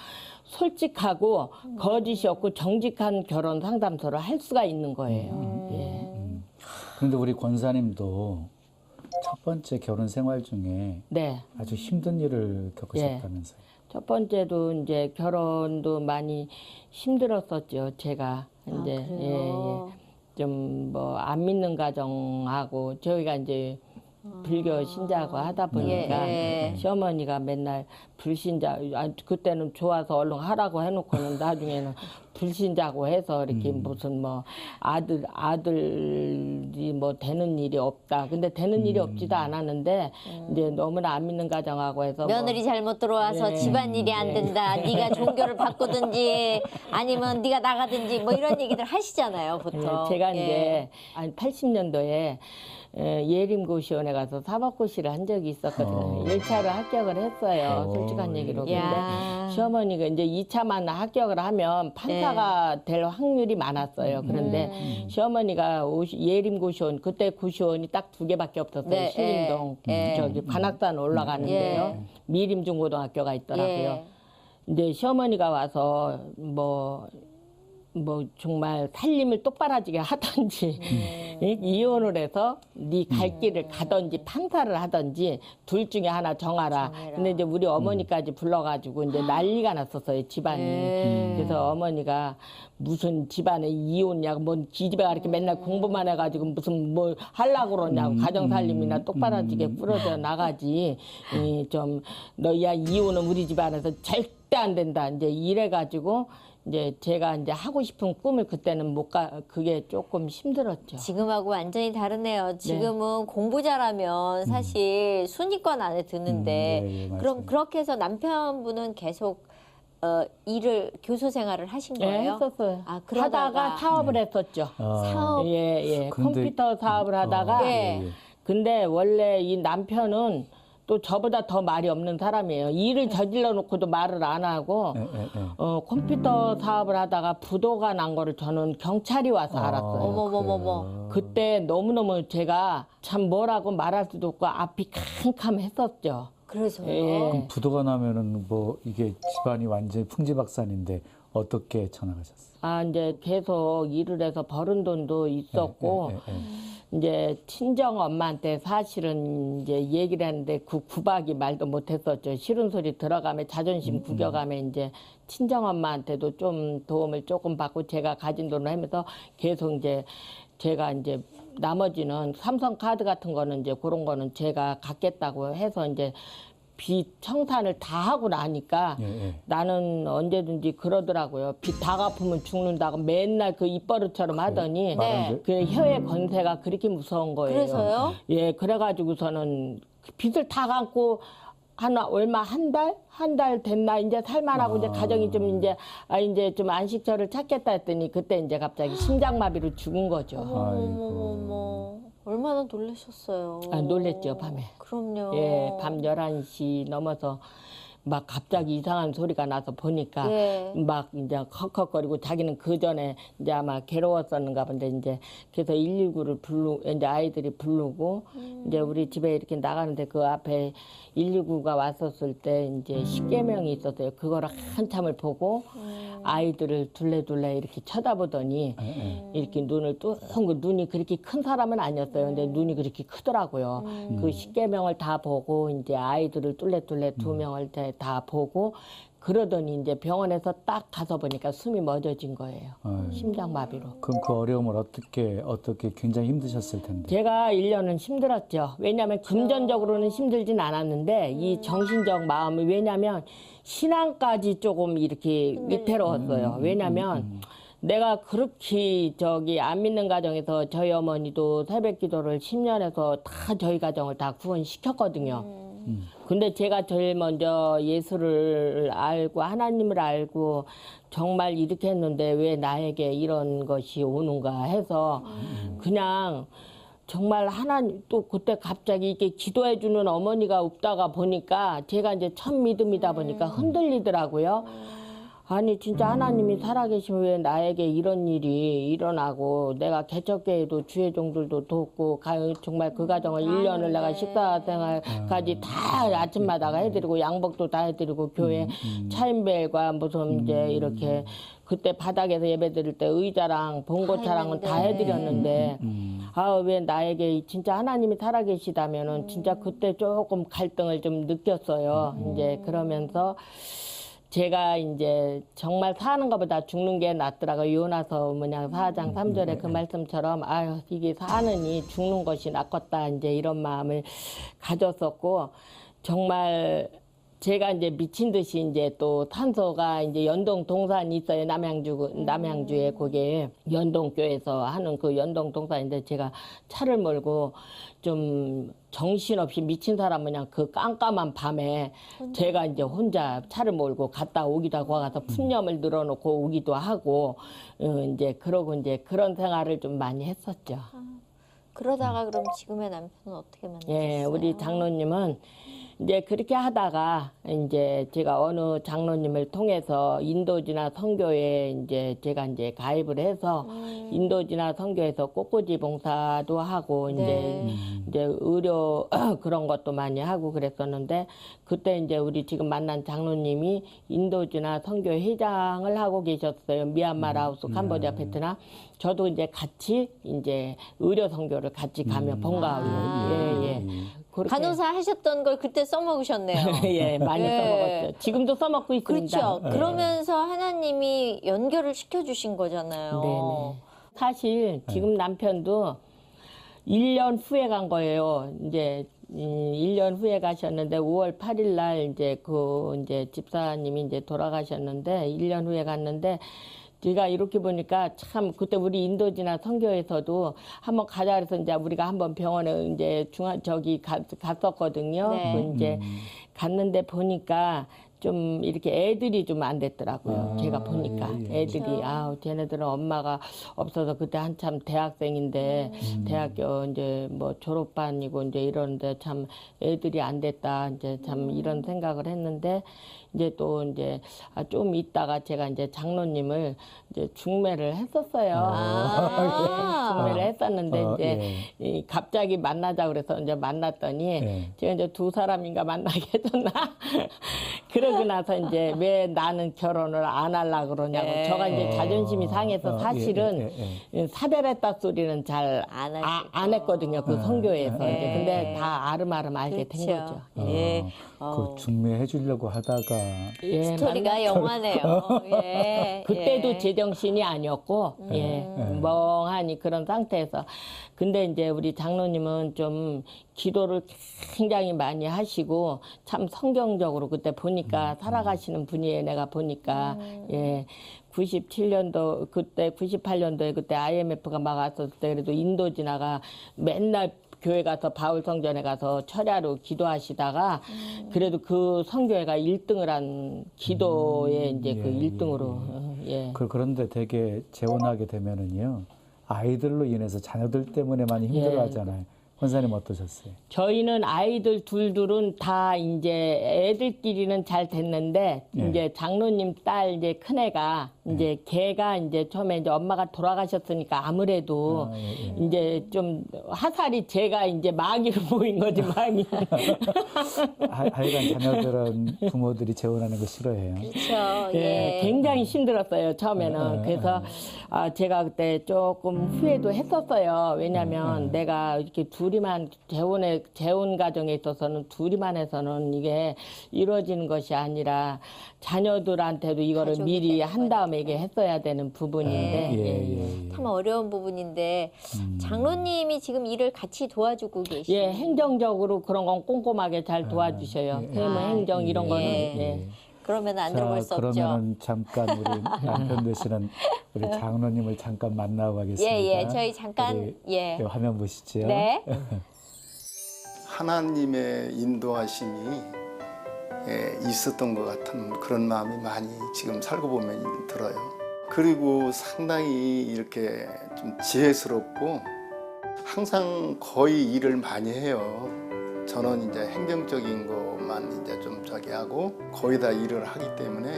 솔직하고 거짓이 없고 정직한 결혼 상담소를 할 수가 있는 거예요. 예. 그런데 우리 권사님도 첫 번째 결혼 생활 중에 네. 아주 힘든 일을 겪으셨다면서요? 첫 번째도 이제 결혼도 많이 힘들었었죠. 제가 이제 그래요? 좀 뭐 안 믿는 가정하고 저희가 이제 불교 신자고 하다 보니까 예. 시어머니가 맨날 불신자 그때는 좋아서 얼른 하라고 해놓고는 나중에는 불신자고 해서 이렇게 무슨 뭐 아들이 뭐 되는 일이 없다. 근데 되는 일이 없지도 않았는데 이제 너무나 안 믿는 가정하고 해서 며느리 잘못 들어와서 예. 집안일이 안 된다. 네가 종교를 바꾸든지 아니면 네가 나가든지 뭐 이런 얘기들 하시잖아요, 보통. 제가 예. 이제 80년도에 예림고시원에 가서 사법고시를 한 적이 있었거든요. 1차로 합격을 했어요. 솔직한 얘기로. 근데 야. 시어머니가 이제 2차만 합격을 하면 판사가 될 확률이 많았어요. 그런데 시어머니가 예림고시원, 그때 고시원이 딱 2개밖에 없었어요. 네, 신림동 저기 관악산 올라가는데요. 미림중고등학교가 있더라고요. 예. 이제 시어머니가 와서 뭐 정말 살림을 똑바라지게 하든지 이혼을 해서 네 갈 길을 가든지 판사를 하든지 둘 중에 하나 정하라. 근데 이제 우리 어머니까지 불러가지고 이제 난리가 났었어요, 집안이. 그래서 어머니가 무슨 집안에 이혼이냐고 뭐 기집애가 이렇게 맨날 공부만 해가지고 무슨 뭐 하려고 그러냐고 가정살림이나 똑바라지게 꾸려져 나가지. 좀 너야 이혼은 우리 집안에서 절대 안 된다. 이제 이래가지고 이제 제가 이제 하고 싶은 꿈을 그때는 그게 조금 힘들었죠. 지금하고 완전히 다르네요. 지금은 공부 잘하면 사실 순위권 안에 드는데 예, 맞아요. 그럼 그렇게 해서 남편분은 계속 일을 교수 생활을 하신 예, 거예요? 했었어요. 아, 하다가 사업을 했었죠. 사업. 예. 근데- 컴퓨터 사업을 하다가 예. 근데 원래 이 남편은 또 저보다 더 말이 없는 사람이에요. 일을 저질러 놓고도 말을 안 하고 컴퓨터 사업을 하다가 부도가 난 거를 저는 경찰이 와서 알았어요. 어머머머머. 그때 너무너무 제가 참 뭐라고 말할 수도 없고 앞이 캄캄했었죠. 그래서요? 예. 부도가 나면은 뭐 이게 집안이 완전히 풍지박산인데 어떻게 쳐나가셨어요? 아, 이제 계속 일을 해서 벌은 돈도 있었고, 이제 친정 엄마한테 사실은 이제 얘기를 했는데 그 구박이 말도 못했었죠. 싫은 소리 들어가면 자존심 구겨가면 이제 친정 엄마한테도 좀 도움을 조금 받고 제가 가진 돈을 하면서 계속 이제 제가 이제 나머지는 삼성 카드 같은 거는 이제 그런 거는 제가 갖겠다고 해서 이제 빚 청산을 다 하고 나니까 나는 언제든지 그러더라고요. 빚 다 갚으면 죽는다고 맨날 그 입버릇처럼 하더니 네. 그 혀의 권세가 그렇게 무서운 거예요. 그래서요? 예, 그래가지고서는 그 빚을 다 갚고 얼마 한 달 됐나 이제 살만하고 이제 가정이 좀 이제 좀 안식처를 찾겠다 했더니 그때 이제 갑자기 심장마비로 죽은 거죠. 어머머머머. 얼마나 놀라셨어요? 아, 놀랬죠, 밤에. 그럼요. 예, 밤 11시 넘어서 막 갑자기 이상한 소리가 나서 보니까 예. 막 이제 헉헉거리고 자기는 그 전에 이제 아마 괴로웠었는가 본데 이제 그래서 119를 이제 아이들이 부르고 이제 우리 집에 이렇게 나가는데 그 앞에 119가 왔었을 때 이제 십계명이 있었어요. 그거를 한참을 보고 아이들을 둘레둘레 이렇게 쳐다보더니 이렇게 눈을 그 눈이 그렇게 큰 사람은 아니었어요. 근데 눈이 그렇게 크더라고요. 그 십계명을 다 보고 이제 아이들을 둘레둘레 두 명을 다 보고 그러더니 이제 병원에서 딱 가서 보니까 숨이 멎어진 거예요. 심장마비로. 그럼 그 어려움을 어떻게 굉장히 힘드셨을 텐데. 제가 1년은 힘들었죠. 왜냐하면 금전적으로는 힘들진 않았는데 이 정신적 마음이 왜냐하면 신앙까지 조금 이렇게 위태로웠어요. 왜냐하면 내가 그렇게 안 믿는 가정에서 저희 어머니도 새벽 기도를 10년에서 다 저희 가정을 다 구원시켰거든요. 근데 제가 제일 먼저 예수를 알고 하나님을 알고 정말 이렇게 했는데 왜 나에게 이런 것이 오는가 해서 그냥 정말 하나님 또 그때 갑자기 이렇게 기도해 주는 어머니가 없다가 보니까 제가 이제 첫 믿음이다 보니까 흔들리더라고요. 아니 진짜 하나님이 살아계시면 왜 나에게 이런 일이 일어나고 내가 개척교회도 주의 종들도 돕고 정말 그 가정을 1년을 내가 식사 생활까지 다 아침마다가 해드리고 양복도 다 해드리고 교회 차인벨과 무슨 이제 이렇게 그때 바닥에서 예배 드릴 때 의자랑 봉고차랑은 다 해드렸는데 아 왜 나에게 진짜 하나님이 살아계시다면은 진짜 그때 조금 갈등을 좀 느꼈어요. 이제 그러면서 제가 이제 정말 사는 것보다 죽는 게 낫더라고요. 요나서 4장 3절에 그 말씀처럼 아유 이게 사느니 죽는 것이 낫겠다 이제 이런 마음을 가졌었고 정말 제가 이제 미친 듯이 이제 또 탄소가 이제 연동 동산이 있어요. 남양주에 거기에 연동교에서 하는 그 연동 동산인데 제가 차를 몰고 좀 정신없이 미친 사람 그냥 그 깜깜한 밤에 제가 이제 혼자 차를 몰고 갔다 오기도 하고 가서 푸념을 늘어놓고 오기도 하고 이제 그러고 이제 그런 생활을 좀 많이 했었죠. 그러다가 그럼 지금의 남편은 어떻게 만나셨어요? 예, 우리 장로님은 이제 그렇게 하다가 이제 제가 어느 장로님을 통해서 인도지나 선교에 이제 제가 이제 가입을 해서 인도지나 선교에서 꽃꽂이 봉사도 하고 이제 의료 그런 것도 많이 하고 그랬었는데 그때 이제 우리 지금 만난 장로님이 인도지나 선교 회장을 하고 계셨어요. 미얀마, 라오스, 캄보디아, 베트남. 저도 이제 같이 이제 의료 선교를 같이 가면 본가하고 예. 그렇게. 간호사 하셨던 걸 그때 써먹으셨네요. 예, 많이 써먹었죠. 지금도 써먹고 있습니다. 그렇죠. 그러면서 하나님이 연결을 시켜주신 거잖아요. 네네. 사실 지금 남편도 1년 후에 간 거예요. 이제 1년 후에 가셨는데 5월 8일 날 이제 이제 집사님이 이제 돌아가셨는데 1년 후에 갔는데 제가 이렇게 보니까 참 그때 우리 인도지나 선교에서도 한번 가자 그래서 이제 우리가 한번 병원에 이제 갔었거든요. 네. 그 이제 갔는데 보니까 좀 이렇게 애들이 좀 안 됐더라고요. 제가 보니까 애들이 그렇죠. 쟤네들은 엄마가 없어서 그때 한참 대학생인데 대학교 이제 뭐 졸업반이고 이제 이러는데 참 애들이 안 됐다 이제 참 이런 생각을 했는데 이제 또 이제 좀 있다가 제가 이제 장로님을 이제 중매를 했었어요. 중매를 했었는데 이제 이 갑자기 만나자 그래서 이제 만났더니 제가 이제 두 사람인가 만나게 해줬나? 그러고 나서 이제 왜 나는 결혼을 안 하려고 그러냐고. 저가 이제 자존심이 상해서 사실은 사별했다 소리는 잘 안 했거든요. 그 선교에서. 이제 근데 다 아름아름 알게 된 그렇죠. 거죠. 예. 그 중매해 주려고 하다가 스토리가 영화네요. 예. 그때도 예. 제정신이 아니었고 멍하니 그런 상태에서 근데 이제 우리 장로님은 좀 기도를 굉장히 많이 하시고 참 성경적으로 그때 보니까 살아가시는 분이에요. 내가 보니까 97년도 그때 98년도에 그때 IMF가 막 왔었을 때 그래도 인도 지나가 맨날 교회 가서 바울 성전에 가서 철야로 기도하시다가 그래도 그 성교회가 1등을 한 기도에 이제 그 1등으로 그런데 되게 재혼하게 되면은요 아이들로 인해서 자녀들 때문에 많이 힘들어하잖아요. 권사님 어떠셨어요? 저희는 아이들 둘은 다 이제 애들끼리는 잘 됐는데 이제 장로님 딸 이제 큰애가 이제 걔가 이제 처음에 이제 엄마가 돌아가셨으니까 아무래도 이제 좀 화살이 제가 이제 마귀로 보인 거지 마귀. 하여간 자녀들은 부모들이 재혼하는 거 싫어해요. 그렇죠. 예. 굉장히 힘들었어요 처음에는. 그래서 제가 그때 조금 후회도 했었어요. 왜냐하면 내가 이렇게 둘이만 재혼 가정에 있어서는 둘이만 해서는 이게 이루어지는 것이 아니라 자녀들한테도 이거를 가족이 미리 되는 한 다음에 이게 했어야 되는 부분인데 참 어려운 부분인데 장로님이 지금 일을 같이 도와주고 계시죠. 행정적으로 그런 건 꼼꼼하게 잘 도와주셔요. 세무 행정 이런 거는. 그러면 안 들어볼 수 없죠. 그러면은 잠깐 우리 남편 되시는 우리 장로님을 잠깐 만나고 가겠습니다. 예. 저희 잠깐 우리 화면 보시죠. 네. 하나님의 인도하심이 있었던 것 같은 그런 마음이 많이 지금 살고 보면 들어요. 그리고 상당히 이렇게 좀 지혜스럽고 항상 거의 일을 많이 해요. 저는 이제 행정적인 것만 이제 좀 하고 거의 다 일을 하기 때문에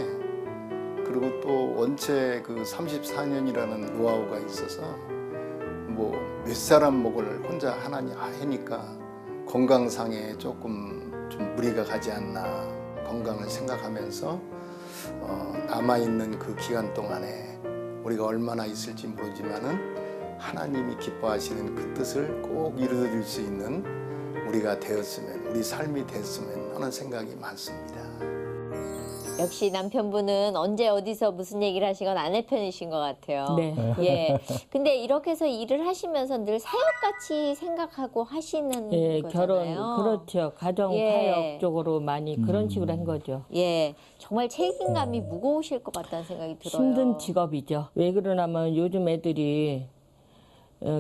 그리고 또 원체 그 34년이라는 노하우가 있어서 뭐 몇 사람 목을 혼자 하니까 건강상에 조금 좀 무리가 가지 않나 건강을 생각하면서 남아있는 그 기간 동안에 우리가 얼마나 있을지 모르지만은 하나님이 기뻐하시는 그 뜻을 꼭 이루어질 수 있는 우리가 되었으면 우리 삶이 됐으면 하는 생각이 많습니다. 역시 남편분은 언제 어디서 무슨 얘기를 하시건 아내 편이신 것 같아요. 네. 예. 근데 이렇게 해서 일을 하시면서 늘 사역같이 생각하고 하시는 거잖아요. 결혼 그렇죠. 가정 사역 쪽으로 많이 그런 식으로 한 거죠. 예. 정말 책임감이 무거우실 것 같다는 생각이 들어요. 힘든 직업이죠. 왜 그러냐면 요즘 애들이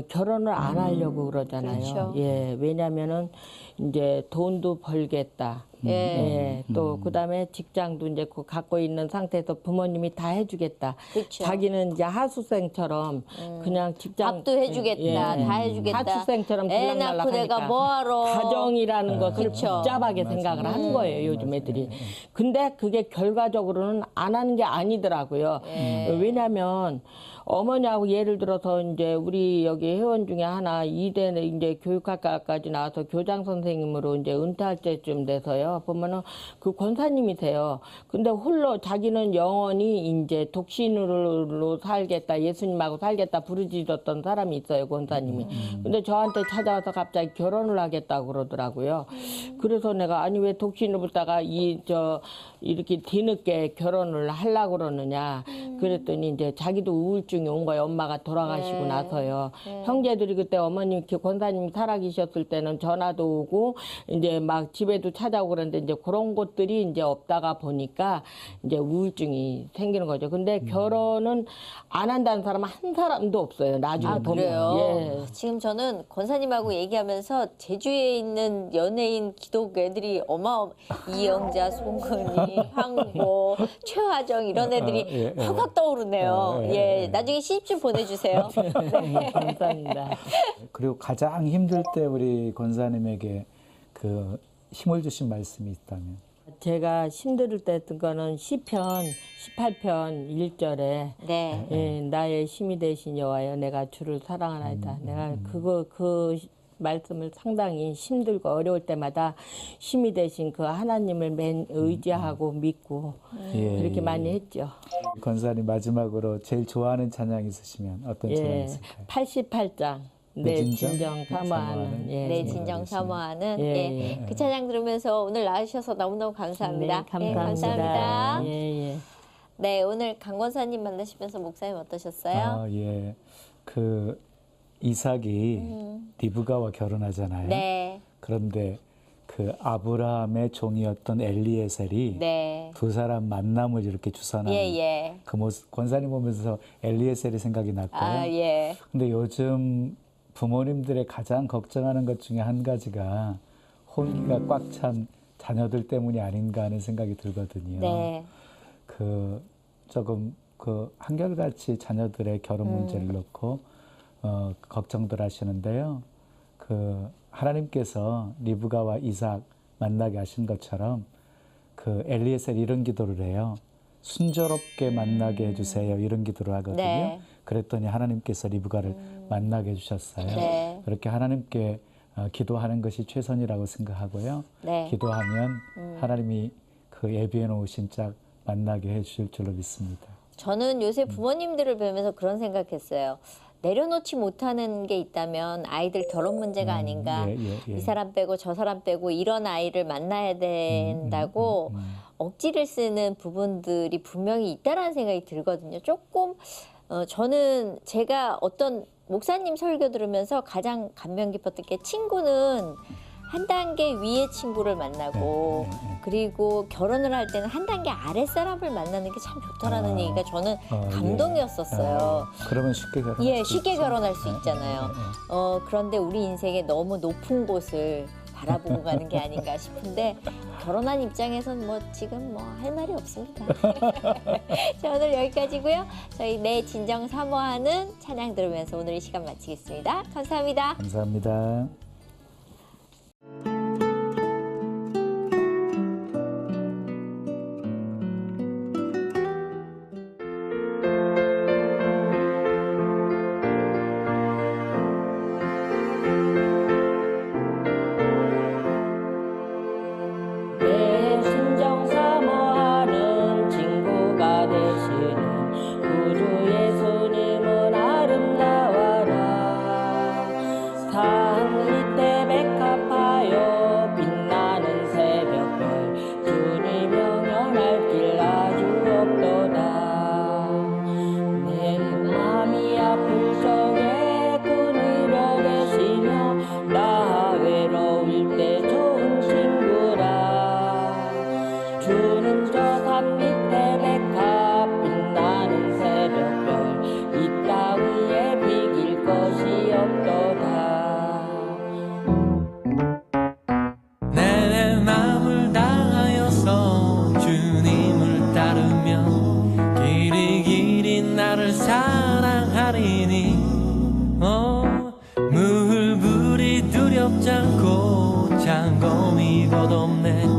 결혼을 안 하려고 그러잖아요. 그렇죠. 왜냐면은 이제 돈도 벌겠다. 또 그다음에 직장도 이제 갖고 있는 상태에서 부모님이 다 해주겠다. 그렇죠. 자기는 이제 하수생처럼 그냥 직장 밥도 해주겠다, 다 해주겠다. 하수생처럼 애 낳고 내가 뭐하러. 가정이라는 것을 그쵸. 복잡하게 생각을 하는 거예요, 요즘 애들이. 근데 그게 결과적으로는 안 하는 게 아니더라고요. 왜냐면 어머니하고 예를 들어서 이제 우리 여기 회원 중에 하나 이대 이제 교육학과까지 나와서 교장 선생님으로 이제 은퇴할 때쯤 돼서요. 가서 보면은 그 권사님이 돼요. 근데 홀로 자기는 영원히 이제 독신으로 살겠다, 예수님하고 살겠다 부르짖었던 사람이 있어요, 권사님이. 근데 저한테 찾아와서 갑자기 결혼을 하겠다고 그러더라고요. 그래서 내가 아니 왜 독신을 붙다가 이렇게 뒤늦게 결혼을 하려고 그러느냐. 그랬더니 이제 자기도 우울증이 온 거예요. 엄마가 돌아가시고 네. 나서요. 형제들이 그때 어머님 권사님 살아계셨을 때는 전화도 오고 이제 막 집에도 찾아오고 그러는데 이제 그런 것들이 이제 없다가 보니까 이제 우울증이 생기는 거죠. 근데 결혼은 안 한다는 사람은 한 사람도 없어요. 나중에 아, 보면. 그래요? 예. 지금 저는 권사님하고 얘기하면서 제주에 있는 연예인 기독 애들이 이영자, 송은이, 황보, 최화정 이런 애들이 확확 떠오르네요. 예, 나중에 시집 좀 보내주세요. 네. 감사합니다. 그리고 가장 힘들 때 우리 권사님에게 그 힘을 주신 말씀이 있다면? 제가 힘들 때 했던 거는 시편 18편 1절에 네. 예, 나의 힘이 되신 여호와여 내가 주를 사랑하나이다. 내가 그 말씀을 상당히 힘들고 어려울 때마다 힘이 되신 그 하나님을 의지하고 믿고 예, 그렇게 예. 많이 했죠. 권사님 마지막으로 제일 좋아하는 찬양 있으시면 어떤 찬양 예, 있을까요? 88장 내 진정 사모하는 예, 네, 예. 진정 사모하는 예, 예. 예. 그 찬양 들으면서 오늘 나와주셔서 너무너무 감사합니다. 네, 감사합니다. 감사합니다. 예, 예. 네, 오늘 강 권사님 만나시면서 목사님 어떠셨어요? 아, 예. 그 이삭이 리브가와 결혼하잖아요. 네, 그런데 그 아브라함의 종이었던 엘리에셀이 네, 두 사람 만남을 이렇게 주선하는 예, 예. 그 모습, 권사님 보면서 엘리에셀이 생각이 났고요. 아, 예. 근데 요즘 부모님들의 가장 걱정하는 것 중에 한 가지가 혼기가 꽉 찬 자녀들 때문이 아닌가 하는 생각이 들거든요. 네, 그 조금 그 한결같이 자녀들의 결혼 문제를 놓고 걱정들 하시는데요. 그 하나님께서 리브가와 이삭 만나게 하신 것처럼 그 엘리에셀 이런 기도를 해요. 순조롭게 만나게 해주세요. 이런 기도를 하거든요. 네. 그랬더니 하나님께서 리브가를 만나게 해주셨어요. 네. 그렇게 하나님께 기도하는 것이 최선이라고 생각하고요. 네. 기도하면 하나님이 그 예비해 놓으신 짝 만나게 해주실 줄로 믿습니다. 저는 요새 부모님들을 뵈면서 그런 생각했어요. 내려놓지 못하는 게 있다면 아이들 결혼 문제가 아닌가. 이 사람 빼고 저 사람 빼고 이런 아이를 만나야 된다고 억지를 쓰는 부분들이 분명히 있다라는 생각이 들거든요. 조금 저는 제가 어떤 목사님 설교 들으면서 가장 감명 깊었던 게 친구는 한 단계 위의 친구를 만나고 그리고 결혼을 할 때는 한 단계 아래 사람을 만나는 게 참 좋다라는 얘기가 저는 감동이었었어요. 그러면 쉽게 결혼할 예, 수 쉽게 있죠. 결혼할 수 있잖아요. 그런데 우리 인생에 너무 높은 곳을 바라보고 가는 게 아닌가 싶은데 결혼한 입장에선 뭐 지금 뭐 할 말이 없습니다. 자, 오늘 여기까지고요. 저희 내 진정 사모하는 찬양 들으면서 오늘 이 시간 마치겠습니다. 감사합니다. 감사합니다. 내 심정 사모하는 친구가 되시는 구주 예수님은 아름다워라. 산 밑에 백합하여 빛나는 새벽별 주님 영원할 길 아주 없도다. 내 마음이 아플 적에 그늘이 되시며 나 외로울 때 좋은 친구라. 주는 저 산 밑에 백합 빛나는 새벽별 이 땅 위에 비길 것이 없도다. 내 마음을 다하여서 주님을 따르며 길이 나를 사랑하리니 물불이 두렵지 않고 장검이 곧 없네.